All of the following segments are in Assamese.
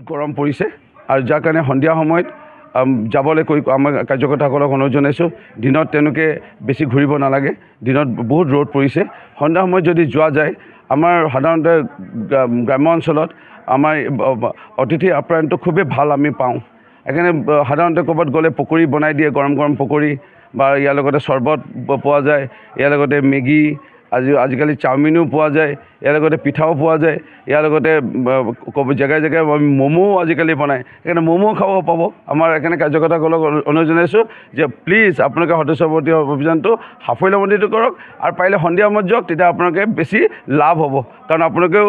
গৰম পৰিছে আৰু যাৰ কাৰণে সন্ধিয়া সময়ত যাবলৈ আমাৰ কাৰ্যকৰ্তাসকলক অনুৰোধ জনাইছোঁ দিনত তেওঁলোকে বেছি ঘূৰিব নালাগে দিনত বহুত ৰ'দ পৰিছে সন্ধিয়া সময়ত যদি যোৱা যায় আমাৰ সাধাৰণতে গ্ৰাম্য অঞ্চলত আমাৰ অতিথি আপ্যায়নটো খুবেই ভাল আমি পাওঁ সেইকাৰণে সাধাৰণতে ক'ৰবাত গ'লে পকৰি বনাই দিয়ে গৰম গৰম পকৰি বা ইয়াৰ লগতে চৰ্বত পোৱা যায় ইয়াৰ লগতে মেগী আজিকালি চাওমিনো পোৱা যায় ইয়াৰ লগতে পিঠাও পোৱা যায় ইয়াৰ লগতে জেগাই জেগাই ম'মো আজিকালি বনায় সেইকাৰণে ম'মো খাব পাব আমাৰ সেইকাৰণে কাৰ্যকৰ্তাসকলক অনুৰোধ জনাইছোঁ যে প্লিজ আপোনালোকে সদস্যপতি অভিযানটো সাফল্যমণ্ডিত কৰক আৰু পাৰিলে সন্ধিয়া সময়ত যাওক তেতিয়া আপোনালোকে বেছি লাভ হ'ব কাৰণ আপোনালোকেও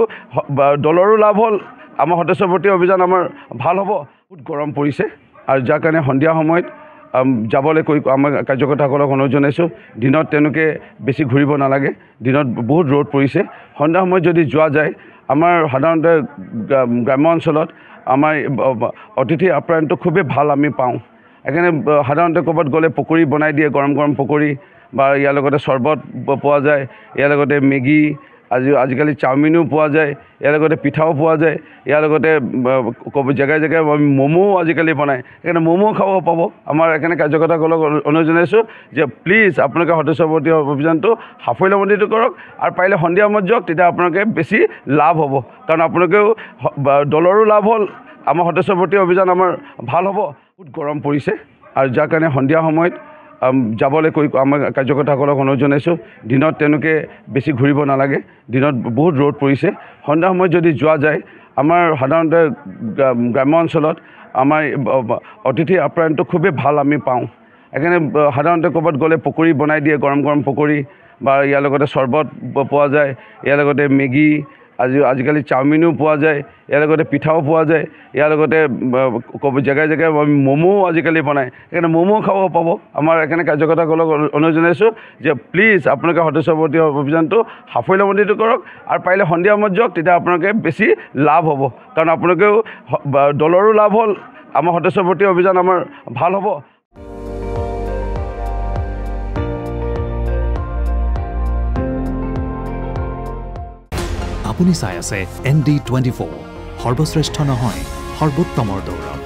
দলৰো লাভ হ'ল আমাৰ সদস্যপতি অভিযান আমাৰ ভাল হ'ব বহুত গৰম পৰিছে আৰু যাৰ কাৰণে সন্ধিয়া সময়ত যাবলৈ আমাৰ কাৰ্যকৰ্তাসকলক অনুৰোধ জনাইছোঁ দিনত তেওঁলোকে বেছি ঘূৰিব নালাগে দিনত বহুত ৰ'দ পৰিছে সন্ধিয়া সময়ত যদি যোৱা যায় আমাৰ সাধাৰণতে গ্ৰাম্য অঞ্চলত আমাৰ অতিথি আপ্যায়নটো খুবেই ভাল আমি পাওঁ সেইকাৰণে সাধাৰণতে ক'ৰবাত গ'লে পকৰি বনাই দিয়ে গৰম গৰম পকৰি বা ইয়াৰ লগতে চৰ্বত পোৱা যায় ইয়াৰ লগতে মেগী আজিকালি চাওমিনো পোৱা যায় ইয়াৰ লগতে পিঠাও পোৱা যায় ইয়াৰ লগতে জেগাই জেগাই ম'মো আজিকালি বনায় সেইকাৰণে ম'মো খাব পাব আমাৰ সেইকাৰণে কাৰ্যকৰ্তাসকলক অনুৰোধ জনাইছোঁ যে প্লিজ আপোনালোকে সদস্যপতি অভিযানটো সাফল্যমণ্ডিত কৰক আৰু পাৰিলে সন্ধিয়া সময়ত যাওক তেতিয়া আপোনালোকে বেছি লাভ হ'ব কাৰণ আপোনালোকেও দলৰো লাভ হ'ল আমাৰ সদস্যপতি অভিযান আমাৰ ভাল হ'ব বহুত গৰম পৰিছে আৰু যাৰ কাৰণে সন্ধিয়া সময়ত যাবলৈ আমাৰ কাৰ্যকৰ্তাসকলক অনুৰোধ জনাইছোঁ দিনত তেওঁলোকে বেছি ঘূৰিব নালাগে দিনত বহুত ৰ'দ পৰিছে সন্ধিয়া সময়ত যদি যোৱা যায় আমাৰ সাধাৰণতে গ্ৰাম্য অঞ্চলত আমাৰ অতিথি আপ্যায়নটো খুবেই ভাল আমি পাওঁ সেইকাৰণে সাধাৰণতে ক'ৰবাত গ'লে পকৰি বনাই দিয়ে গৰম গৰম পকৰি বা ইয়াৰ লগতে চৰ্বত পোৱা যায় ইয়াৰ লগতে মেগী আজিকালি চাওমিনো পোৱা যায় ইয়াৰ লগতে পিঠাও পোৱা যায় ইয়াৰ লগতে জেগাই জেগাই ম'মো আজিকালি বনায় সেইকাৰণে ম'মো খাব পাব আমাৰ সেইকাৰণে কাৰ্যকৰ্তাসকলক অনুৰোধ জনাইছোঁ যে প্লিজ আপোনালোকে সদস্যপতি অভিযানটো সাফল্যমণ্ডিত কৰক আৰু পাৰিলে সন্ধিয়া সময়ত যাওক তেতিয়া আপোনালোকে বেছি লাভ হ'ব কাৰণ আপোনালোকেও দলৰো লাভ হ'ল আমাৰ সদস্যপতি অভিযান আমাৰ ভাল হ'ব আপুনি চাই আছে ND24 সৰ্বশ্ৰেষ্ঠ নহয় সৰ্বোত্তমৰ দৌৰত